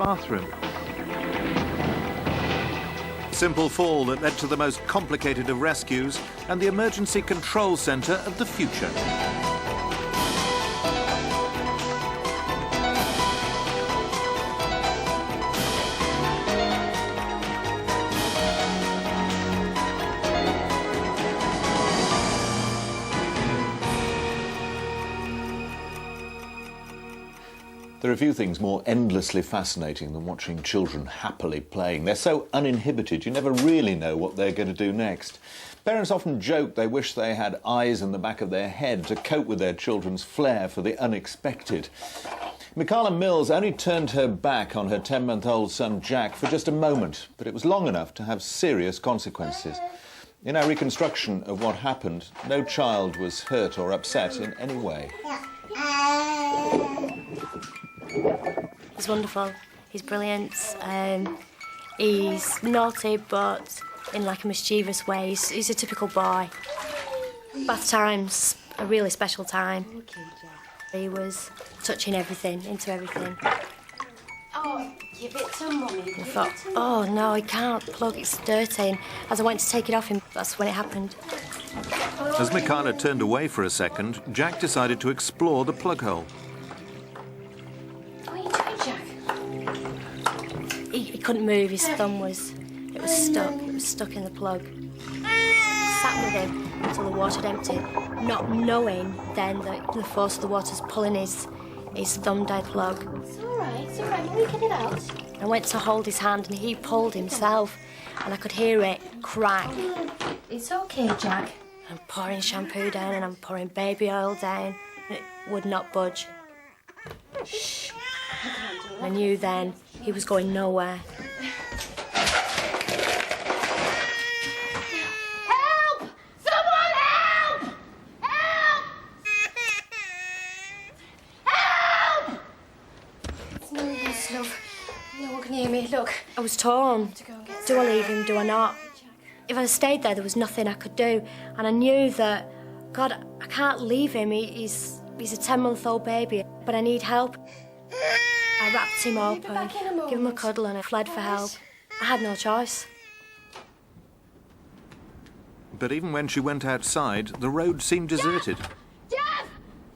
bathroom. Simple fall that led to the most complicated of rescues and the emergency control centre of the future. There are few things more endlessly fascinating than watching children happily playing. They're so uninhibited, you never really know what they're going to do next. Parents often joke they wish they had eyes in the back of their head to cope with their children's flair for the unexpected. Michaela Mills only turned her back on her 10-month-old son Jack for just a moment, but it was long enough to have serious consequences. In our reconstruction of what happened, no child was hurt or upset in any way. He's wonderful. He's brilliant. He's naughty, but in like a mischievous way. He's a typical boy. Bath time's a really special time. He was touching everything, into everything. Oh, give it to Mummy. I thought, oh no, he can't plug, it's dirty. And as I went to take it off him, that's when it happened. As Michaela turned away for a second, Jack decided to explore the plug hole. What are you doing, Jack? He couldn't move, his thumb was stuck. It was stuck in the plug. Sat with him until the water had emptied, not knowing then that the force of the water's pulling his thumb down the plug. It's all right, Mummy, get it out. I went to hold his hand and he pulled himself and I could hear it crack. It's okay, Jack. I'm pouring shampoo down and I'm pouring baby oil down and it would not budge. Shh. I knew then he was going nowhere. Help! Someone help! Help! Help! It's no use, love. No one can hear me. Look. I was torn. To go and get Do I leave him, do I not? If I stayed there was nothing I could do. And I knew that, God, I can't leave him. He's a 10-month-old baby, but I need help. I wrapped him up and gave him a cuddle and I fled for help. I had no choice. But even when she went outside, the road seemed deserted. Jeff!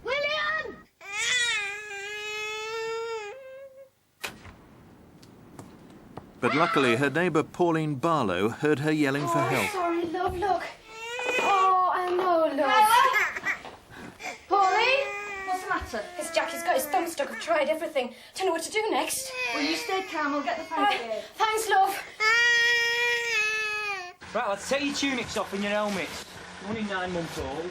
William! But luckily, her neighbour Pauline Barlow heard her yelling for help. Sorry, love, look. Oh, I know, love. Pauline? What's the matter? It's Jack, he's got his thumb stuck. I've tried everything. Don't know what to do next. Will you stay calm? I'll get the fancy aid. Thanks, love. Right, let's take your tunics off and your helmets. You're only 9 months old.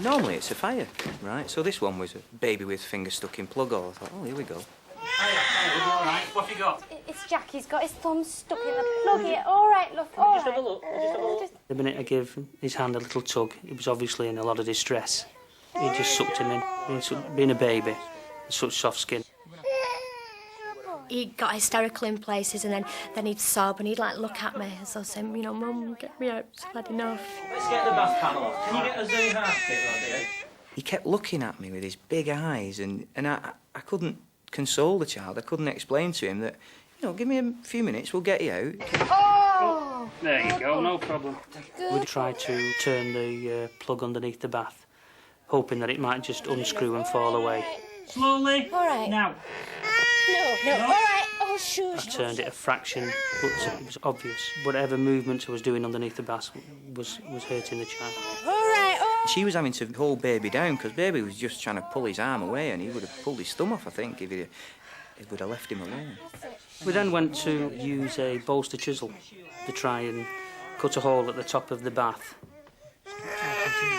Normally it's a fire, right? So this one was a baby with finger stuck in plug hole. I thought, oh, here we go. Hiya, all right? What have you got? It's Jack, he's got his thumb stuck in the plug here. All right, love, all Just right. have a look. Just have a look. The minute I gave his hand a little tug, he was obviously in a lot of distress. He just sucked him in. Being a baby, such soft skin. He got hysterical in places and then he'd sob and he'd like look at me as I was saying, you know, Mum, get me out, I've had enough. Let's get the bath panel off. Can you get us a half kit, dear? He kept looking at me with his big eyes and I couldn't console the child. I couldn't explain to him that, you know, give me a few minutes, we'll get you out. Oh! There you go, no problem. We tried to turn the plug underneath the bath, hoping that it might just unscrew and fall away. Slowly. All right. Now. No, all right. Oh, shush. I turned it a fraction, but it was obvious. Whatever movement I was doing underneath the bath was hurting the child. All right, She was having to hold baby down because baby was just trying to pull his arm away and he would have pulled his thumb off, I think, if he would have left him alone. We then went to use a bolster chisel to try and cut a hole at the top of the bath.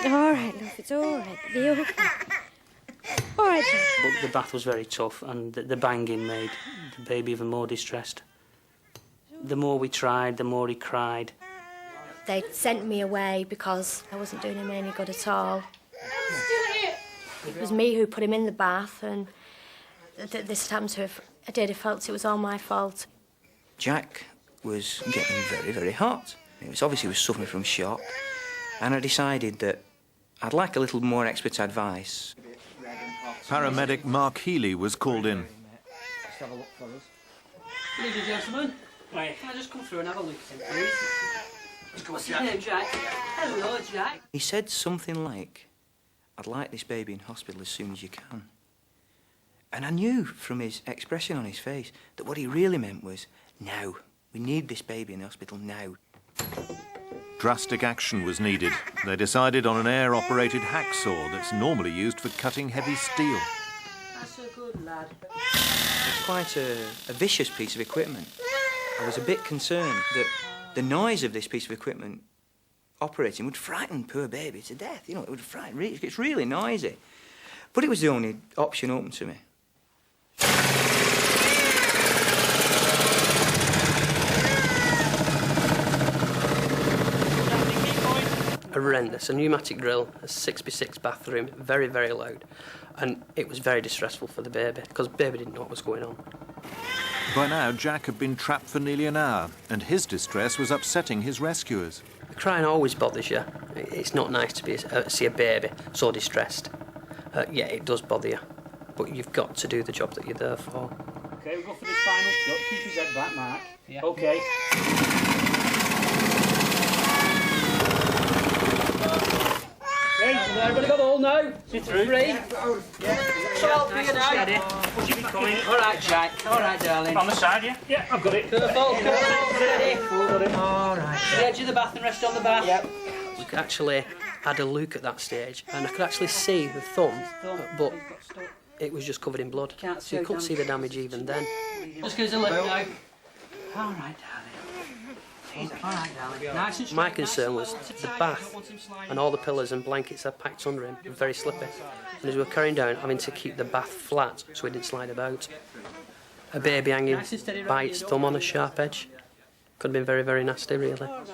All right, love, it's all right. Be okay. All right, Jack. But the bath was very tough and the banging made the baby even more distressed. The more we tried, the more he cried. They sent me away because I wasn't doing him any good at all. It was me who put him in the bath and this had happened to him. I felt it was all my fault. Jack was getting very, very hot. It was obviously he was suffering from shock and I decided that I'd like a little more expert advice. Paramedic Mark Healy was called in. Ladies and gentlemen, can I just come through and have a look at him, please? What's your name, Jack? Hello, Jack. He said something like, "I'd like this baby in hospital as soon as you can." And I knew from his expression on his face that what he really meant was, now. We need this baby in the hospital now. Drastic action was needed. They decided on an air-operated hacksaw that's normally used for cutting heavy steel. That's a good lad. It's quite a vicious piece of equipment. I was a bit concerned that the noise of this piece of equipment operating would frighten poor baby to death. You know, it would frighten. It's really noisy. But it was the only option open to me. Horrendous. A pneumatic drill, a 6x6 bathroom, very, very loud. And it was very distressful for the baby, because baby didn't know what was going on. By now, Jack had been trapped for nearly an hour, and his distress was upsetting his rescuers. The crying always bothers you. It's not nice to see a baby so distressed. Yeah, it does bother you, but you've got to do the job that you're there for. Okay, we'll go for this final shot. Keep his head back, Mark. Yeah. Okay. Okay, everybody got the hole now? Sit through. 3. Yeah. Help you now. Steady. Would you be coming? All right, Jack. All right, darling. On the side, yeah? Yeah, I've got it. Careful, steady. All right. The edge of the bath and rest on the bath. Yep. We actually had a look at that stage, and I could actually see the thumb, but it was just covered in blood. So you couldn't see the damage even then. Just give us a lift now. All right, darling. All right, darling. Nice and my concern was the bath and all the pillows and blankets I packed under him were very slippy. And as we were carrying down, having to keep the bath flat so he didn't slide about. A baby hanging by its thumb on a sharp edge. Could have been very, very nasty, really. Right,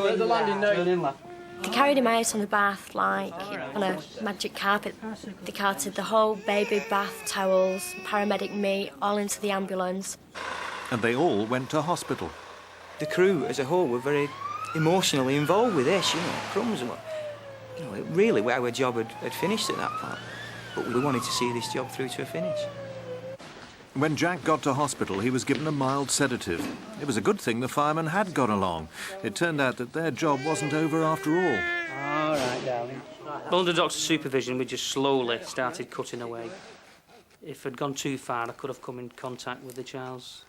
we're at the landing now. They carried him out on the bath like on a magic carpet. They carted the whole baby bath towels, paramedic me, all into the ambulance. And they all went to hospital. The crew as a whole were very emotionally involved with this, you know, crumbs and what. You know, really our job had finished at that point. But we wanted to see this job through to a finish. When Jack got to hospital, he was given a mild sedative. It was a good thing the firemen had gone along. It turned out that their job wasn't over after all. All right, darling. Under doctor's supervision, we just slowly started cutting away. If I'd gone too far, I could have come in contact with the child's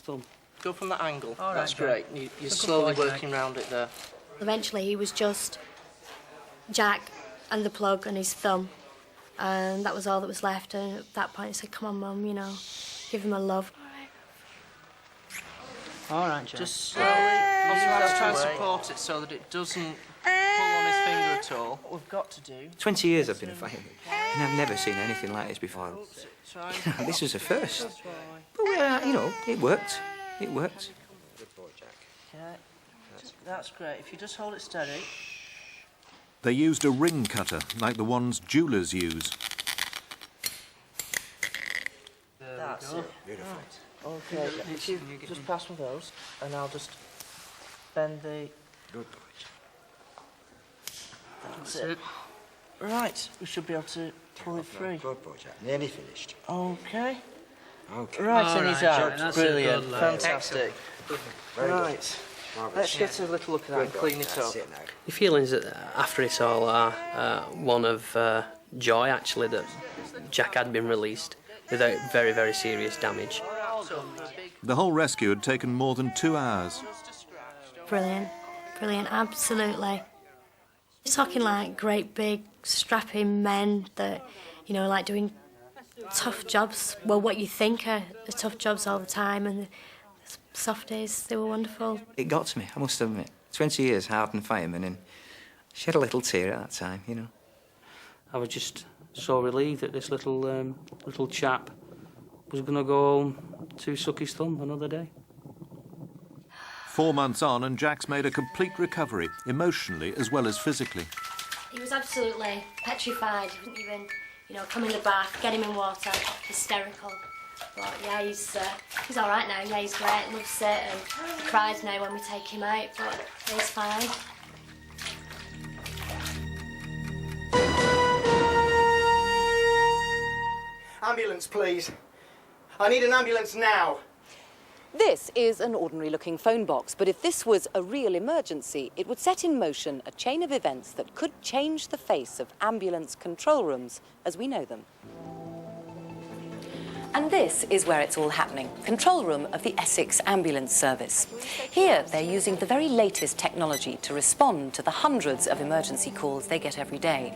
thumb. Go from that angle. That's great. You're slowly working round it there. Eventually he was just Jack and the plug and his thumb. And that was all that was left. And at that point I said, come on, Mum, you know, give him a love. All right, Jack. Just slowly. Let's try and support it so that it doesn't pull on his finger at all. What we've got to do... 20 years I've been a fireman, and I've never seen anything like this before. This was a first. But, you know, it worked. It worked. Okay. That's great. If you just hold it steady. They used a ring cutter, like the ones jewellers use. That's it. Beautiful. Okay, if you just pass me those, and I'll just bend the... Good boy. That's it. Right, we should be able to pull it free. Good boy, Jack. Nearly finished. Okay. Okay. Right, and he's out. Jack. Brilliant. That's a good lad. Fantastic. Right. Let's get a little look at that and clean it up. Your feelings after it all are one of joy, actually, that Jack had been released without very, very serious damage. The whole rescue had taken more than 2 hours. Brilliant, brilliant, absolutely. You're talking like great big strapping men that, you know, like doing tough jobs. Well, what you think are tough jobs all the time, and the softies, they were wonderful. It got to me, I must admit. 20 years hardened fireman, and shed a little tear at that time, you know. I was just so relieved that this little chap was going to go home to suck his thumb another day. 4 months on, and Jack's made a complete recovery, emotionally as well as physically. He was absolutely petrified. He wouldn't even, you know, come in the bath, get him in water, hysterical. But yeah, he's all right now. Yeah, he's great, loves it, and he cries now when we take him out, but he's fine. Ambulance, please. I need an ambulance now. This is an ordinary-looking phone box, but if this was a real emergency, it would set in motion a chain of events that could change the face of ambulance control rooms as we know them. And this is where it's all happening, control room of the Essex Ambulance Service. Here, they're using the very latest technology to respond to the hundreds of emergency calls they get every day.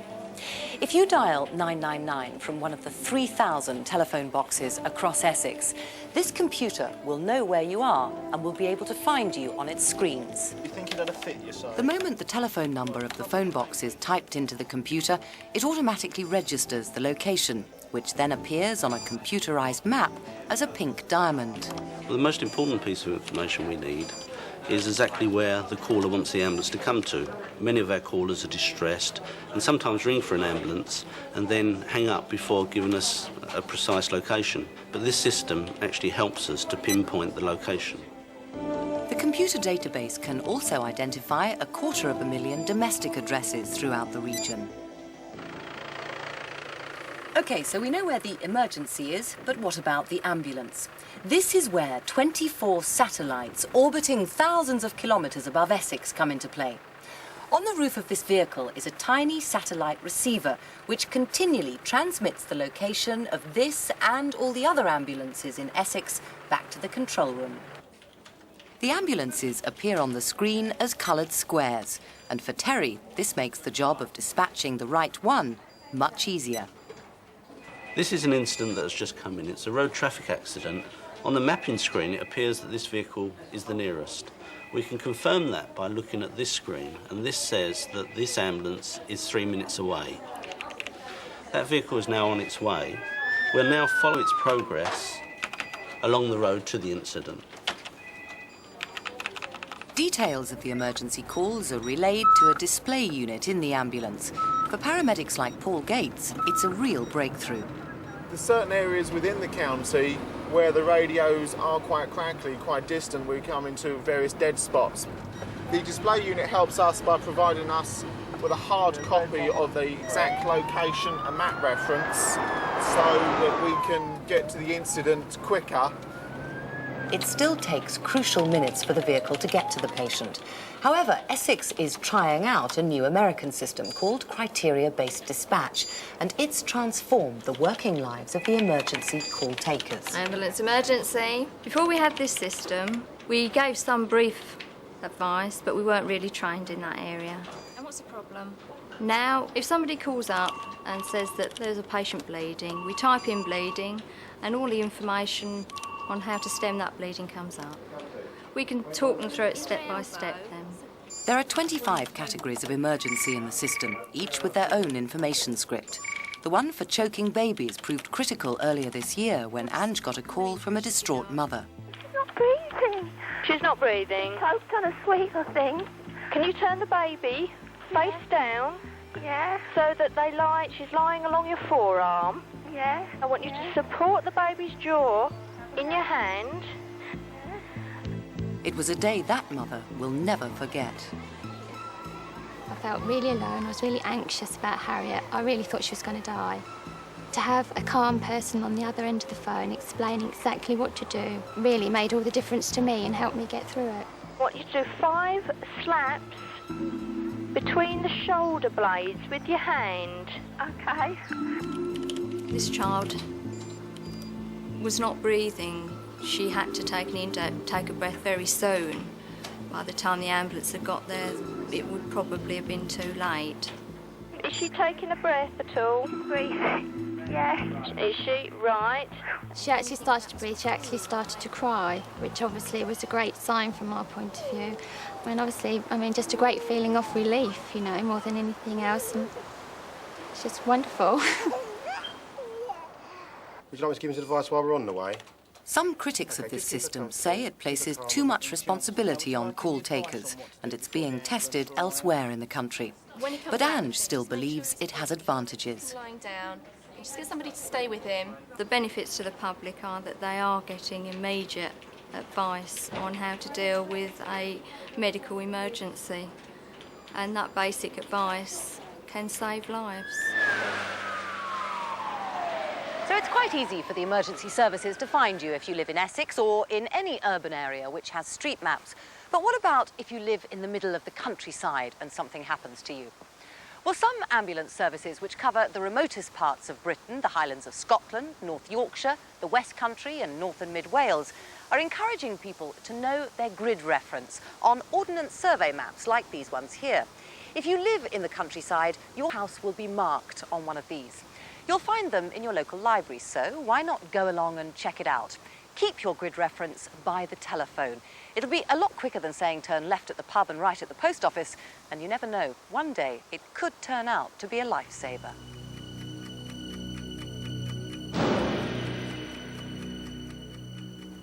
If you dial 999 from one of the 3,000 telephone boxes across Essex, this computer will know where you are and will be able to find you on its screens. You think it'll fit you, sorry? The moment the telephone number of the phone box is typed into the computer, it automatically registers the location, which then appears on a computerised map as a pink diamond. Well, the most important piece of information we need is exactly where the caller wants the ambulance to come to. Many of our callers are distressed and sometimes ring for an ambulance and then hang up before giving us a precise location. But this system actually helps us to pinpoint the location. The computer database can also identify 250,000 domestic addresses throughout the region. OK, so we know where the emergency is, but what about the ambulance? This is where 24 satellites orbiting thousands of kilometres above Essex come into play. On the roof of this vehicle is a tiny satellite receiver which continually transmits the location of this and all the other ambulances in Essex back to the control room. The ambulances appear on the screen as coloured squares, and for Terry, this makes the job of dispatching the right one much easier. This is an incident that has just come in. It's a road traffic accident. On the mapping screen, it appears that this vehicle is the nearest. We can confirm that by looking at this screen, and this says that this ambulance is 3 minutes away. That vehicle is now on its way. We'll now follow its progress along the road to the incident. Details of the emergency calls are relayed to a display unit in the ambulance. For paramedics like Paul Gates, it's a real breakthrough. There's certain areas within the county where the radios are quite crackly, quite distant. We come into various dead spots. The display unit helps us by providing us with a hard copy of the exact location and map reference so that we can get to the incident quicker. It still takes crucial minutes for the vehicle to get to the patient. However, Essex is trying out a new American system called criteria-based dispatch, and it's transformed the working lives of the emergency call takers. Ambulance emergency. Before we had this system, we gave some brief advice, but we weren't really trained in that area. And what's the problem? Now, if somebody calls up and says that there's a patient bleeding, we type in bleeding, and all the information on how to stem that bleeding comes up. We can talk them through it step by step then. There are 25 categories of emergency in the system, each with their own information script. The one for choking babies proved critical earlier this year when Ange got a call from a distraught mother. She's not breathing. She's not breathing? Choked on a sweet, I think. Can you turn the baby face down? Yeah. So that she's lying along your forearm? Yeah. I want you to support the baby's jaw in your hand. It was a day that mother will never forget. I felt really alone. I was really anxious about Harriet. I really thought she was going to die. To have a calm person on the other end of the phone explaining exactly what to do really made all the difference to me and helped me get through it. I want you to do 5 slaps between the shoulder blades with your hand. Okay. This child was not breathing. She had to take a breath very soon. By the time the ambulance had got there, it would probably have been too late. Is she taking a breath at all? Breathing. Yeah. Is she? Right. She actually started to breathe. She actually started to cry, which obviously was a great sign from our point of view. Just a great feeling of relief, you know, more than anything else. And it's just wonderful. Would you like me to give us advice while we're on the way? Some critics of this system say it places too much responsibility on call takers, and it's being tested elsewhere in the country. But Ange still believes it has advantages. Lying down, just get somebody to stay with him. The benefits to the public are that they are getting immediate advice on how to deal with a medical emergency, and that basic advice can save lives. So it's quite easy for the emergency services to find you if you live in Essex or in any urban area which has street maps. But what about if you live in the middle of the countryside and something happens to you? Well, some ambulance services which cover the remotest parts of Britain, the Highlands of Scotland, North Yorkshire, the West Country and North and Mid Wales, are encouraging people to know their grid reference on ordnance survey maps like these ones here. If you live in the countryside, your house will be marked on one of these. You'll find them in your local library, so why not go along and check it out? Keep your grid reference by the telephone. It'll be a lot quicker than saying turn left at the pub and right at the post office, and you never know, one day it could turn out to be a lifesaver.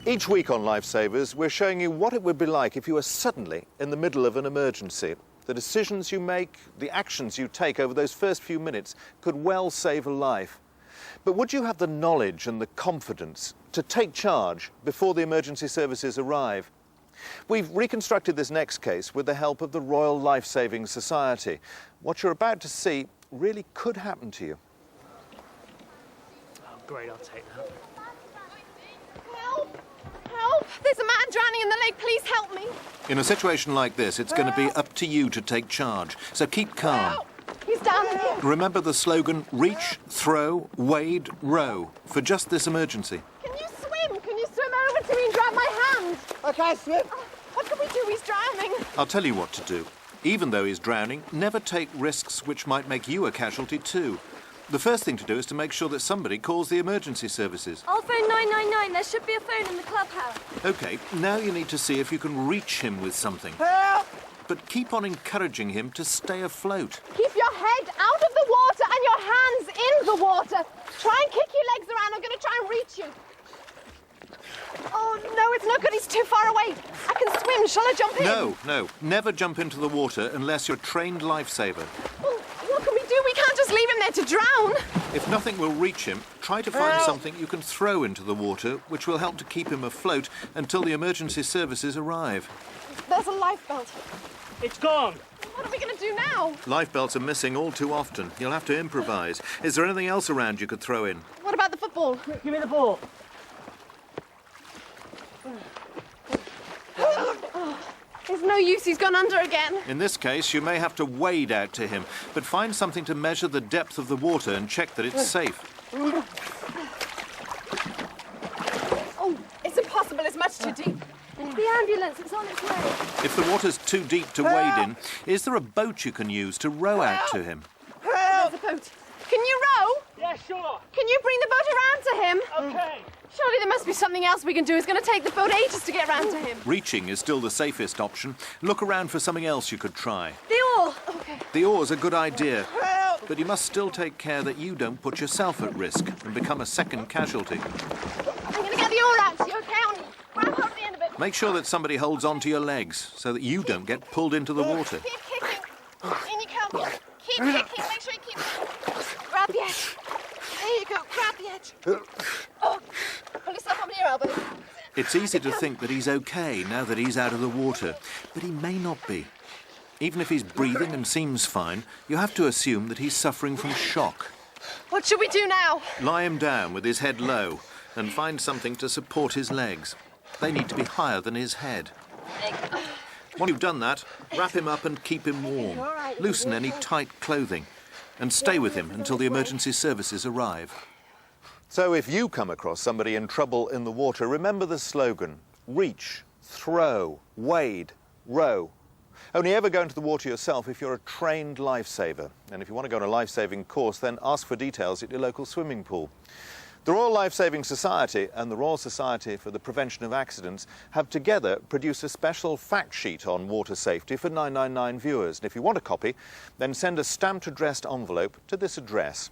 Each week on Lifesavers, we're showing you what it would be like if you were suddenly in the middle of an emergency. The decisions you make, the actions you take over those first few minutes could well save a life. But would you have the knowledge and the confidence to take charge before the emergency services arrive? We've reconstructed this next case with the help of the Royal Lifesaving Society. What you're about to see really could happen to you. Oh, great, I'll take that. Help! Help! There's a man drowning in the lake. Please help me. In a situation like this, it's going to be up to you to take charge. So keep calm. Help! He's down in here. Remember the slogan, reach, throw, wade, row, for just this emergency. Can you swim? Can you swim over to me and grab my hand? I can't swim. What can we do? He's drowning. I'll tell you what to do. Even though he's drowning, never take risks which might make you a casualty too. The first thing to do is to make sure that somebody calls the emergency services. I'll phone 999. There should be a phone in the clubhouse. OK, now you need to see if you can reach him with something. Help! But keep on encouraging him to stay afloat. Keep your head out of the water and your hands in the water. Try and kick your legs around. I'm going to try and reach you. Oh, no, it's no good. He's too far away. I can swim. Shall I jump in? No. Never jump into the water unless you're a trained lifesaver. Well, what can we do? We can't just leave him there to drown. If nothing will reach him, try to find something you can throw into the water, which will help to keep him afloat until the emergency services arrive. There's a lifebelt. It's gone. What are we going to do now? Lifebelts are missing all too often. You'll have to improvise. Is there anything else around you could throw in? What about the football? Give me the ball. There's no use. He's gone under again. In this case, you may have to wade out to him, but find something to measure the depth of the water and check that it's safe. Oh, it's impossible. It's much too deep. The ambulance is on its way. If the water's too deep to wade in, is there a boat you can use to row out to him? There's a boat. Can you row? Yeah, sure. Can you bring the boat around to him? OK. Surely there must be something else we can do. It's going to take the boat ages to get around to him. Reaching is still the safest option. Look around for something else you could try. The oar. OK. The oar's a good idea, but you must still take care that you don't put yourself at risk and become a second casualty. I'm going to get the oar out. You OK? I'll grab hold of the end of it. Make sure that somebody holds on to your legs so that you don't get pulled into the water. Keep kicking. In you come. Keep kicking. Make sure you keep... Grab the edge. There you go. Grab the edge. Oh, pull yourself up on your elbow. It's easy to think that he's okay now that he's out of the water, but he may not be. Even if he's breathing and seems fine, you have to assume that he's suffering from shock. What should we do now? Lie him down with his head low and find something to support his legs. They need to be higher than his head. Once you've done that, wrap him up and keep him warm. Loosen any tight clothing and stay with him until the emergency services arrive. So if you come across somebody in trouble in the water, remember the slogan, reach, throw, wade, row. Only ever go into the water yourself if you're a trained lifesaver. And if you want to go on a life-saving course, then ask for details at your local swimming pool. The Royal Lifesaving Society and the Royal Society for the Prevention of Accidents have together produced a special fact sheet on water safety for 999 viewers. And if you want a copy, then send a stamped addressed envelope to this address.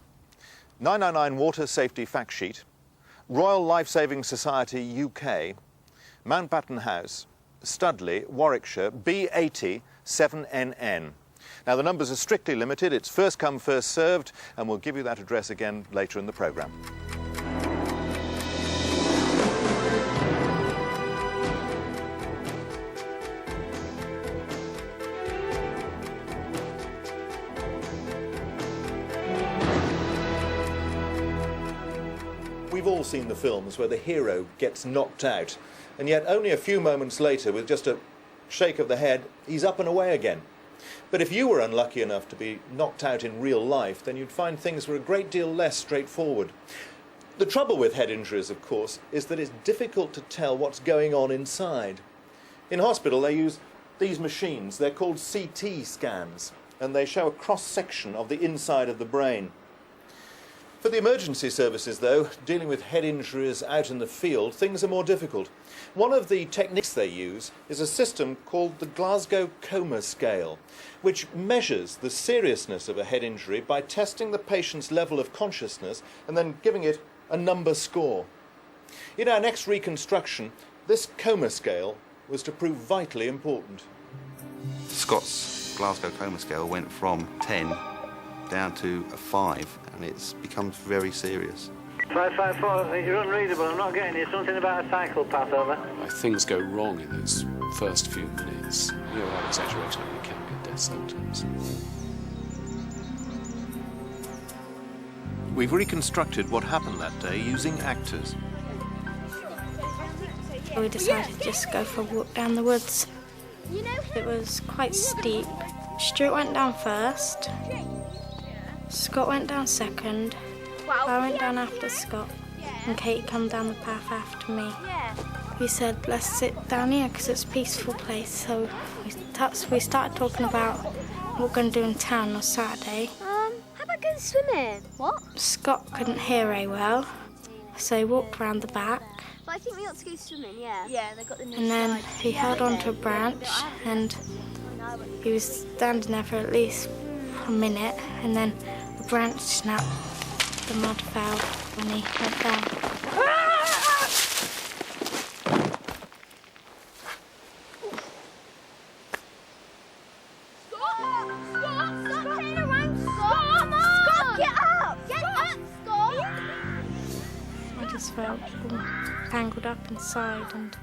999 Water Safety Fact Sheet, Royal Lifesaving Society UK, Mountbatten House, Studley, Warwickshire, B80 7NN. Now the numbers are strictly limited, it's first come, first served, and we'll give you that address again later in the programme. We've all seen the films where the hero gets knocked out, and yet only a few moments later, with just a shake of the head, he's up and away again. But if you were unlucky enough to be knocked out in real life, then you'd find things were a great deal less straightforward. The trouble with head injuries, of course, is that it's difficult to tell what's going on inside. In hospital, they use these machines. They're called CT scans, and they show a cross-section of the inside of the brain. For the emergency services, though, dealing with head injuries out in the field, things are more difficult. One of the techniques they use is a system called the Glasgow Coma Scale, which measures the seriousness of a head injury by testing the patient's level of consciousness and then giving it a number score. In our next reconstruction, this coma scale was to prove vitally important. Scott's Glasgow Coma Scale went from 10 down to a 5, and it's become very serious. 554, you're unreadable. I'm not getting you. Something about a cycle path, over. Things go wrong in those first few minutes. You know, without exaggeration, you can get death symptoms. We've reconstructed what happened that day using actors. We decided to just go for a walk down the woods. It was quite steep. Stuart went down first. Scott went down second. I went down after Scott. And Kate came down the path after me. We said, let's sit down here because it's a peaceful place. So we started talking about what we're going to do in town on Saturday. How about going swimming? What? Scott couldn't hear very well, so he walked round the back. But I think we ought to go swimming, yeah. Yeah, they got the new And then slide. he held onto a branch and he was standing there for at least a minute, and then the branch snapped, the mud fell and he went down. I just felt tangled up inside and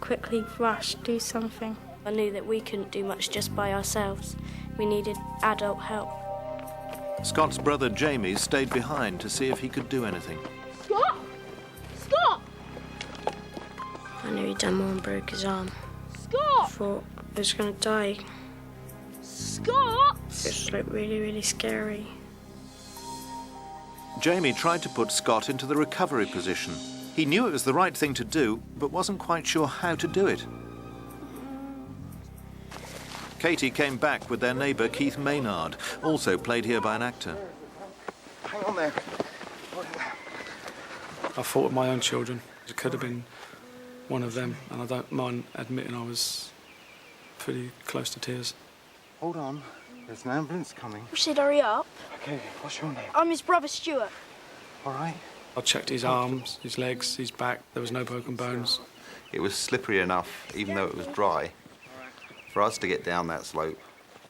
quickly rushed to do something. I knew that we couldn't do much just by ourselves. We needed adult help. Scott's brother Jamie stayed behind to see if he could do anything. Scott! Scott! I knew he'd done more and broke his arm. Scott! I thought he was going to die. Scott! It just looked really, really scary. Jamie tried to put Scott into the recovery position. He knew it was the right thing to do, but wasn't quite sure how to do it. Katie came back with their neighbour Keith Maynard, also played here by an actor. Hang on there. I thought of my own children. It could have been one of them, and I don't mind admitting I was pretty close to tears. Hold on. There's an ambulance coming. We should hurry up. Okay, what's your name? I'm his brother, Stuart. All right. I checked his arms, his legs, his back. There was no broken bones. It was slippery enough, even though it was dry, for us to get down that slope.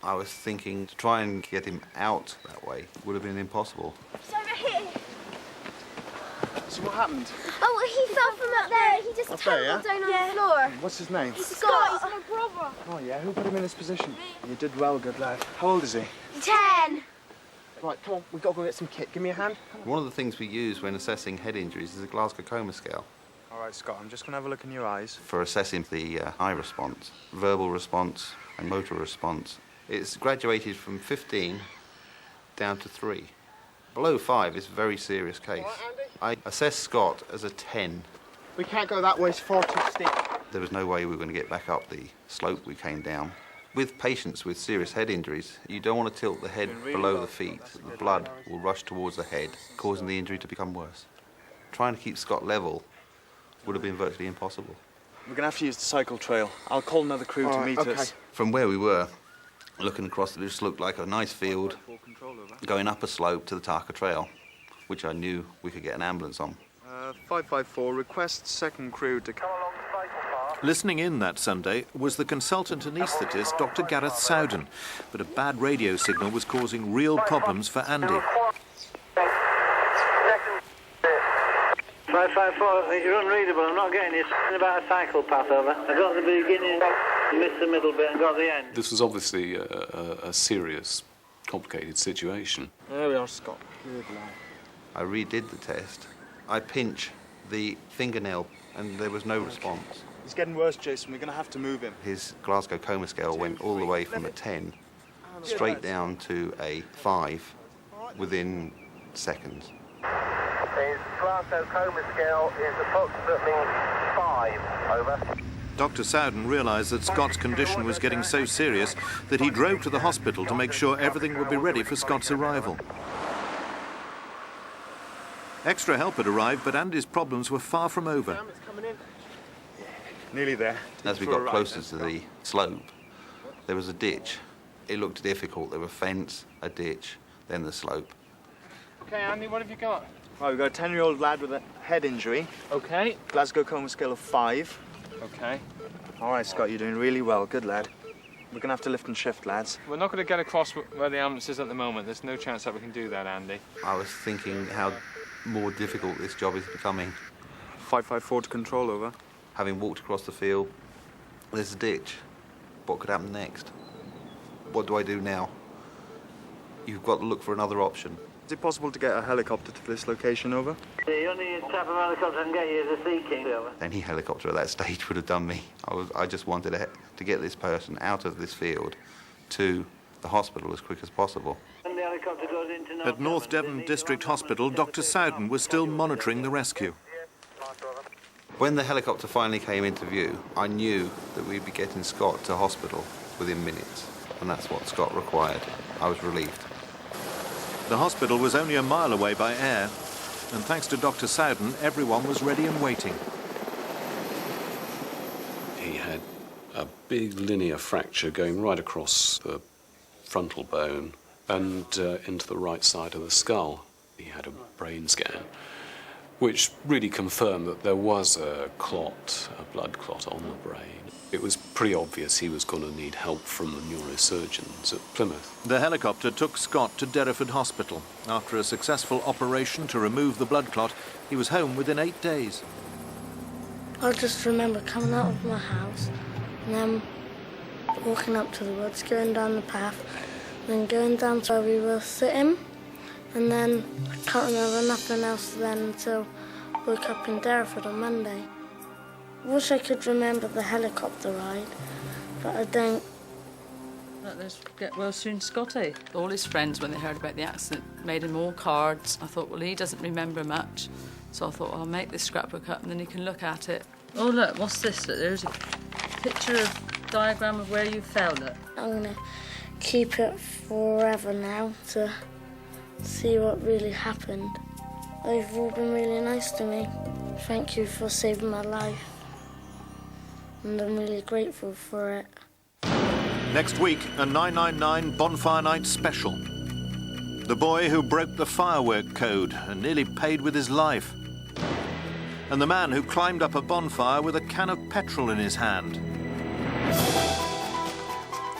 I was thinking to try and get him out that way would have been impossible. It's over here. So what happened? Oh, well, he fell from up there. He just Up there, tumbled yeah? down on the floor. What's his name? Scott, he's my brother. Oh, yeah? Who put him in this position? You did well, good lad. How old is he? 10. Right, come on. We've got to go get some kit. Give me a hand. One of the things we use when assessing head injuries is the Glasgow Coma Scale. All right, Scott, I'm just going to have a look in your eyes. For assessing the eye response, verbal response and motor response. It's graduated from 15 down to 3. Below 5 is a very serious case. I assessed Scott as a 10. We can't go that way. It's far too steep. There was no way we were going to get back up the slope we came down. With patients with serious head injuries, you don't want to tilt the head below the feet. The blood will rush towards the head, causing the injury to become worse. Trying to keep Scott level would have been virtually impossible. We're going to have to use the cycle trail. I'll call another crew to meet us. From where we were, looking across, it just looked like a nice field going up a slope to the Tarka Trail, which I knew we could get an ambulance on. 554, request second crew to come along the cycle path. Listening in that Sunday was the consultant anaesthetist, Dr. Gareth Sowden, but a bad radio signal was causing real problems for Andy. 554, you're unreadable. I'm not getting you. Something about a cycle path, over. I got the beginning, missed the middle bit and got the end. This was obviously a serious, complicated situation. There we are, Scott. Good lad. I redid the test. I pinch the fingernail and there was no response. It's getting worse, Jason. We're going to have to move him. His Glasgow coma scale went all the way from a 10 straight down to a 5 within seconds. His Glasgow coma scale is approximately 5. Over. Dr. Sowden realised that Scott's condition was getting so serious that he drove to the hospital to make sure everything would be ready for Scott's arrival. Extra help had arrived, but Andy's problems were far from over. Nearly there. As we got closer to the slope, there was a ditch. It looked difficult. There were a fence, a ditch, then the slope. Okay, Andy, what have you got? Right, we've got a 10-year-old lad with a head injury. Okay. Glasgow coma scale of 5. Okay. All right, Scott, you're doing really well. Good lad. We're going to have to lift and shift, lads. We're not going to get across where the ambulance is at the moment. There's no chance that we can do that, Andy. I was thinking how more difficult this job is becoming. 554 to control, over. Having walked across the field, there's a ditch. What could happen next? What do I do now? You've got to look for another option. Is it possible to get a helicopter to this location, over? The only type of helicopter I can get you is a Sea King, over. Any helicopter at that stage would have done me. I just wanted to get this person out of this field to the hospital as quick as possible. When the helicopter goes into At North Devon District Hospital, Dr. Sowden was still monitoring the rescue. When the helicopter finally came into view, I knew that we'd be getting Scott to hospital within minutes, and that's what Scott required. I was relieved. The hospital was only a mile away by air, and thanks to Dr. Sowden, everyone was ready and waiting. He had a big linear fracture going right across the frontal bone and into the right side of the skull. He had a brain scan, which really confirmed that there was a clot, a blood clot on the brain. It was pretty obvious he was going to need help from the neurosurgeons at Plymouth. The helicopter took Scott to Derriford Hospital. After a successful operation to remove the blood clot, he was home within 8 days. I just remember coming out of my house and then walking up to the woods, going down the path, then going down to where we were sitting, and then I can't remember nothing else then until I woke up in Derriford on Monday. I wish I could remember the helicopter ride, but I don't. Let's get well soon, Scotty. All his friends, when they heard about the accident, made him all cards. I thought, well, he doesn't remember much. So I thought, well, I'll make this scrapbook up and then he can look at it. Oh, look, what's this? Look, there's a picture of diagram of where you fell, look. I'm going to keep it forever now to see what really happened. They've all been really nice to me. Thank you for saving my life. And I'm really grateful for it. Next week, a 999 Bonfire Night special. The boy who broke the firework code and nearly paid with his life. And the man who climbed up a bonfire with a can of petrol in his hand.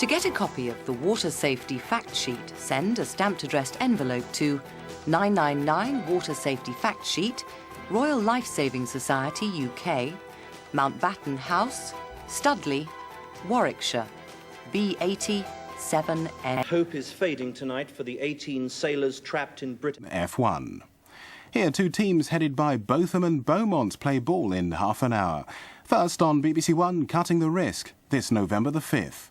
To get a copy of the Water Safety Fact Sheet, send a stamped addressed envelope to 999 Water Safety Fact Sheet, Royal Lifesaving Society, UK, Mountbatten House, Studley, Warwickshire, B80 7N. Hope is fading tonight for the 18 sailors trapped in Britain. F1. Here, two teams headed by Botham and Beaumont play ball in half an hour. First on BBC One, Cutting the Risk, this November the 5th.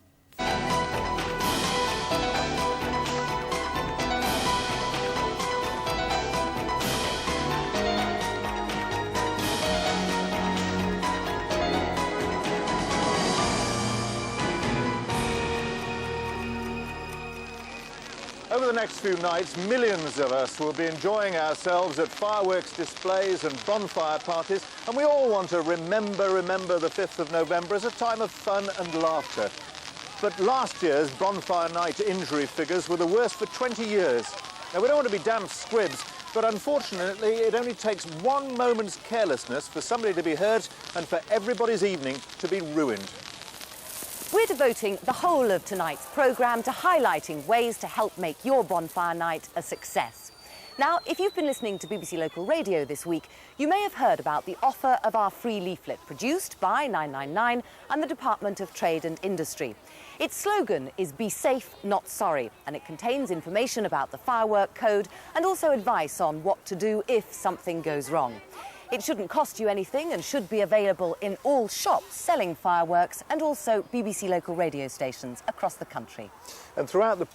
Over the next few nights, millions of us will be enjoying ourselves at fireworks displays and bonfire parties, and we all want to remember the 5th of November as a time of fun and laughter. But last year's bonfire night injury figures were the worst for 20 years. Now, we don't want to be damp squibs, but unfortunately, it only takes one moment's carelessness for somebody to be hurt and for everybody's evening to be ruined. We're devoting the whole of tonight's programme to highlighting ways to help make your bonfire night a success. Now, if you've been listening to BBC Local Radio this week, you may have heard about the offer of our free leaflet produced by 999 and the Department of Trade and Industry. Its slogan is "Be safe, not sorry," and it contains information about the Firework Code and also advice on what to do if something goes wrong. It shouldn't cost you anything and should be available in all shops selling fireworks and also BBC Local Radio stations across the country. And throughout the